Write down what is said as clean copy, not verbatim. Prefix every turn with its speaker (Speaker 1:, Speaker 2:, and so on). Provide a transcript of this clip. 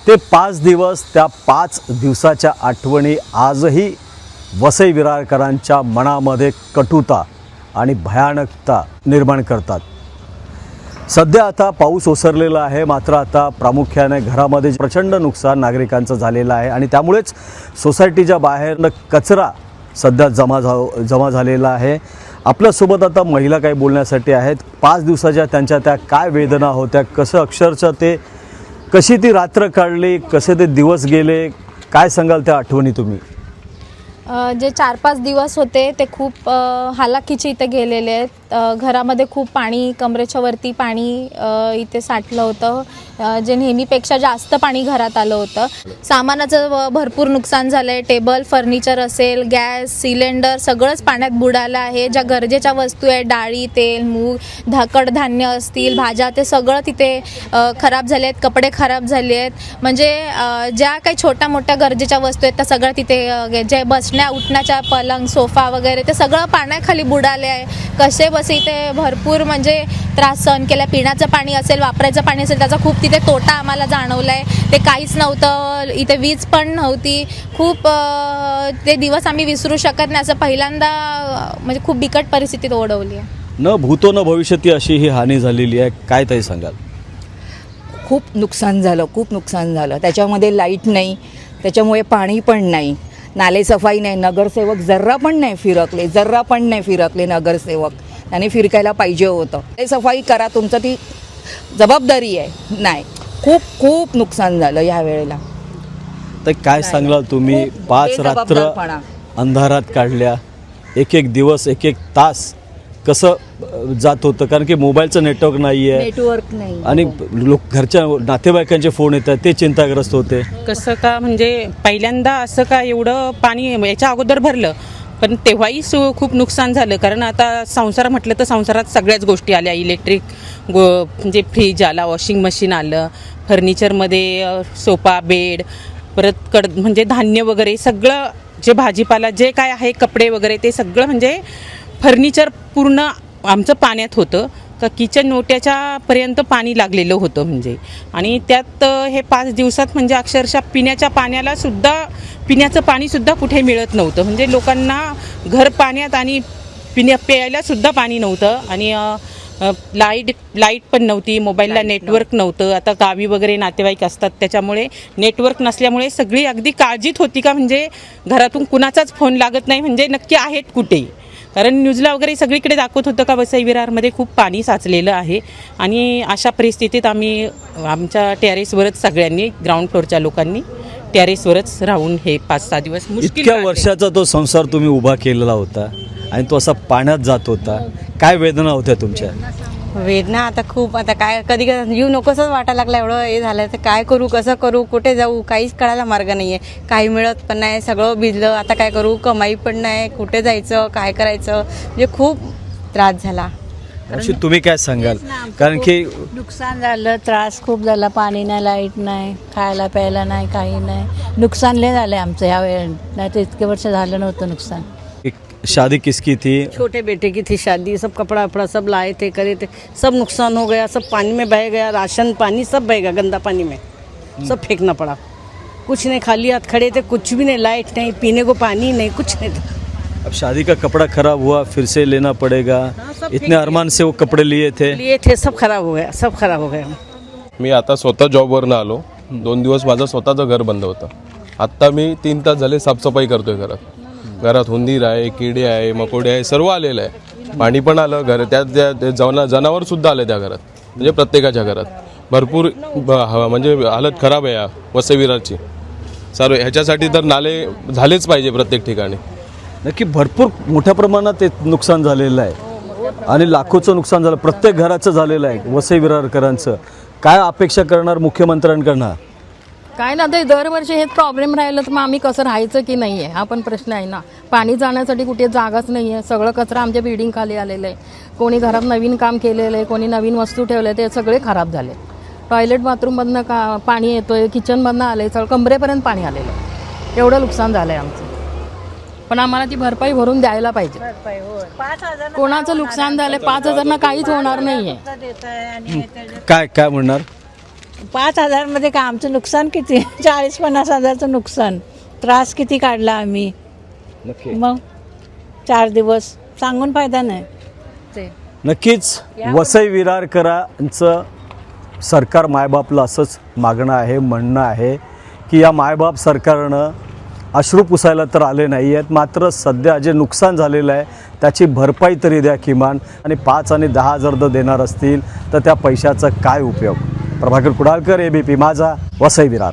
Speaker 1: ते 5 दिवस, त्या 5 दिवसाच्या आठवणी आजही वसई विरारकरांच्या मनामध्ये कटुता आणि भयानकता निर्माण करतात। सध्या आता पाऊस ओसरलेला आहे, मात्र आता प्रामुख्याने घरामध्ये प्रचंड नुकसान नागरिकांचं झालेलं आहे आणि त्यामुळेच सोसायटीच्या बाहेर कचरा सध्या जमा झालेला आहे। आपल्यासोबत आता महिला काही बोलण्यासाठी आहेत। 5 दिवसाच्या त्यांच्या त्या काय वेदना होत्या, कसं अक्षरशः ते कशी ती रात्र काढली, कसे ते दिवस गेले, काय सांगाल त्या आठवणी तुम्ही?
Speaker 2: जे 4-5 दिवस होते ते खूप हालाखीचे इथे गेलेले आहेत। घरामध्ये खूप पाणी, कमरेच्या वरती पाणी इथे साठलं होतं, जे नेहमीपेक्षा जास्त पाणी घरात आलं होतं। सामानाचं भरपूर नुकसान झालं आहे। टेबल, फर्निचर असेल, गॅस, सिलेंडर सगळंच पाण्यात बुडालं आहे। ज्या गरजेच्या वस्तू आहेत, डाळी, तेल, मूग, कडधान्य असतील, भाज्या, ते सगळं तिथे खराब झाले आहेत। कपडे खराब झाले आहेत। म्हणजे ज्या काही छोट्या मोठ्या गरजेच्या वस्तू आहेत त्या सगळ्या तिथे, जे बसण्या उठण्याच्या पलंग, सोफा वगैरे ते सगळं पाण्याखाली बुडाले आहे। कसे बसे इथे भरपूर म्हणजे त्रास सहन केला। पिण्याचं पाणी असेल, वापरायचं पाणी असेल, त्याचा खूप तिथे तोटा आम्हाला जाणवला आहे। ते काहीच नव्हतं, इथे वीज पण नव्हती। खूप ते दिवस आम्ही विसरू शकत नाही। असं पहिल्यांदा म्हणजे खूप बिकट परिस्थितीत ओढवली आहे।
Speaker 1: न भूतो न भविष्यती अशी ही हानी झालेली आहे, काय ताई सांगाल?
Speaker 3: खूप नुकसान झालं, खूप नुकसान झालं। त्याच्यामध्ये लाईट नाही, त्याच्यामुळे पाणी पण नाही, नाले सफाई नाही, नगरसेवक जर्रा पण नाही फिरकले नगरसेवक। त्याने फिरकायला पाहिजे होतं। ते सफाई करा, तुमचं ती जबाबदारी आहे। नाही, खूप खूप नुकसान झालं या वेळेला।
Speaker 1: तर काय सांगलाल तुम्ही? 5 रात्र
Speaker 3: बेजबाबदारपणा।
Speaker 1: अंधारात काढल्या, एक दिवस, एक तास कसं जात होतं, कारण की मोबाईलचं नेटवर्क नाही आहे,
Speaker 3: नेटवर्क नाही
Speaker 1: आणि लोक घरच्या नातेवाईकांचे फोन येतात, ते चिंताग्रस्त होते।
Speaker 4: कसं का म्हणजे पहिल्यांदा असं का एवढं पाणी याच्या अगोदर भरलं, पण तेव्हाही खूप नुकसान झालं। कारण आता संसार म्हटलं तर संसारात सगळ्याच गोष्टी आल्या, इलेक्ट्रिक म्हणजे फ्रीज आला, वॉशिंग मशीन आलं, फर्निचरमध्ये सोफा, बेड, परत म्हणजे धान्य वगैरे सगळं, जे भाजीपाला जे काय आहे, कपडे वगैरे, ते सगळं म्हणजे फर्निचर पूर्ण आमचं पाण्यात होतं। का किचन ओट्याच्या पर्यंत पाणी लागलेलं होतं म्हणजे। आणि त्यात हे 5 दिवसात म्हणजे अक्षरशः पिण्याचं पाणीसुद्धा कुठे मिळत नव्हतं। म्हणजे लोकांना घर पाण्यात आणि प्यायला सुद्धा पाणी नव्हतं। आणि लाईट पण नव्हती, मोबाईलला नेटवर्क नव्हतं। आता गावी वगैरे नातेवाईक असतात, त्याच्यामुळे नेटवर्क नसल्यामुळे सगळी अगदी काळजीत होती का म्हणजे घरातून कुणाचाच फोन लागत नाही, म्हणजे नक्की आहेत कुठे। कारण न्यूजला वगैरे सगळीकडे दाखवत होतं का वसई विरारमध्ये खूप पाणी साचलेलं आहे। आणि अशा परिस्थितीत आम्ही आमच्या टेरेसवरच सगळ्यांनी, ग्राउंड फ्लोअरच्या लोकांनी टेरेसवरच राहून हे 5-6 दिवस
Speaker 1: इतक्या वर्षाचा तो संसार तुम्ही उभा केलेला होता आणि तो असा पाण्यात जात होता, काय वेदना होत्या तुमच्या?
Speaker 5: वेदना आता खूप, आता काय कधी येऊ नकोसच वाटायला लागला। एवढं हे झालं तर काय करू, कसं करू, कुठे जाऊ, काहीच कळायला मार्ग नाही आहे। काही मिळत पण नाही, सगळं भिजलं। आता काय करू, कमाई पण नाही, कुठे जायचं, काय करायचं, म्हणजे खूप त्रास झाला।
Speaker 1: तुम्ही काय सांगाल? कारण की
Speaker 6: नुकसान झालं, त्रास खूप झाला। पाणी नाही, लाईट नाही, खायला प्यायला नाही, काही नाही। नुकसान लय झालं आमचं ह्या वेळेला, नाही तर इतके वर्ष झालं नव्हतं नुकसान।
Speaker 1: शादी किसकी थी?
Speaker 7: छोटे बेटे की थी शादी, सब कपड़ा वपड़ा सब लाए थे, करे थे, सब नुकसान हो गया, सब पानी में बह गया। राशन पानी सब बह गया, गंदा पानी में सब फेंकना पड़ा। कुछ नहीं, खाली हाथ खड़े थे, कुछ भी नहीं, लाइट नहीं, पीने को पानी नहीं, कुछ नहीं था।
Speaker 1: अब शादी का कपड़ा खराब हुआ, फिर से लेना पड़ेगा। इतने अरमान से वो कपड़े लिए थे,
Speaker 7: सब खराब हो गया, सब खराब हो गया।
Speaker 8: मी आता स्वतः जॉबवरून आलो, 2 दिवस माझं स्वतःचं घर बंद होतं। आत्ता मी 3 तास झाले साफसफाई करतोय घरात उंदीर आहे, किडे आहे, मकोडे आहे, सर्व आलेलं आहे। पाणी पण आलं, त्यात जनावर सुद्धा आले त्या घरात, म्हणजे प्रत्येकाच्या घरात भरपूर म्हणजे हालत खराब आहे या वसई विरारची। सर्व ह्याच्यासाठी तर नाले झालेच पाहिजे प्रत्येक ठिकाणी।
Speaker 1: नक्की भरपूर मोठ्या प्रमाणात ते नुकसान झालेलं आहे आणि लाखोचं नुकसान झालं, प्रत्येक घराचं झालेलं आहे वसई विरारकरांचं। काय अपेक्षा करणार मुख्यमंत्र्यांकडनं?
Speaker 9: काय ना, ते दरवर्षी हेच प्रॉब्लेम राहिलं तर मग आम्ही कसं राहायचं की नाही आहे, हा पण प्रश्न आहे ना। पाणी जाण्यासाठी कुठे जागाच नाही आहे, सगळं कचरा आमच्या बिल्डिंग खाली आलेलं आहे। कोणी घरात नवीन काम केलेलं आहे, कोणी नवीन वस्तू ठेवले, ते सगळे खराब झाले। टॉयलेट बाथरूममधनं पाणी येतोय, किचनमधनं आलं आहे, सगळं कमरेपर्यंत पाणी आलेलं आहे। एवढं नुकसान झालं आहे आमचं, पण आम्हाला ती भरपाई भरून द्यायला पाहिजे। कोणाचं नुकसान झालं 5,000 काहीच होणार नाही आहे।
Speaker 1: काय म्हणणार?
Speaker 6: 5,000मध्ये का आमचं नुकसान किती 40-50 हजारचं नुकसान. त्रास किती काढला आम्ही. मग 4 दिवस सांगून फायदा नाही. ते
Speaker 1: नक्कीच वसई विरारकरांचं सरकार मायबापला असंच मागणं आहे, म्हणणं आहे की या मायबाप सरकारनं अश्रू पुसायला तर आले नाही आहेत, मात्र सध्या जे नुकसान झालेलं आहे त्याची भरपाई तरी द्या किमान. आणि 5 आणि 10 हजार जर देणार असतील तर त्या पैशाचा काय उपयोग. प्रभाकर कुडाळकर, ABP माझा, वसई विरार.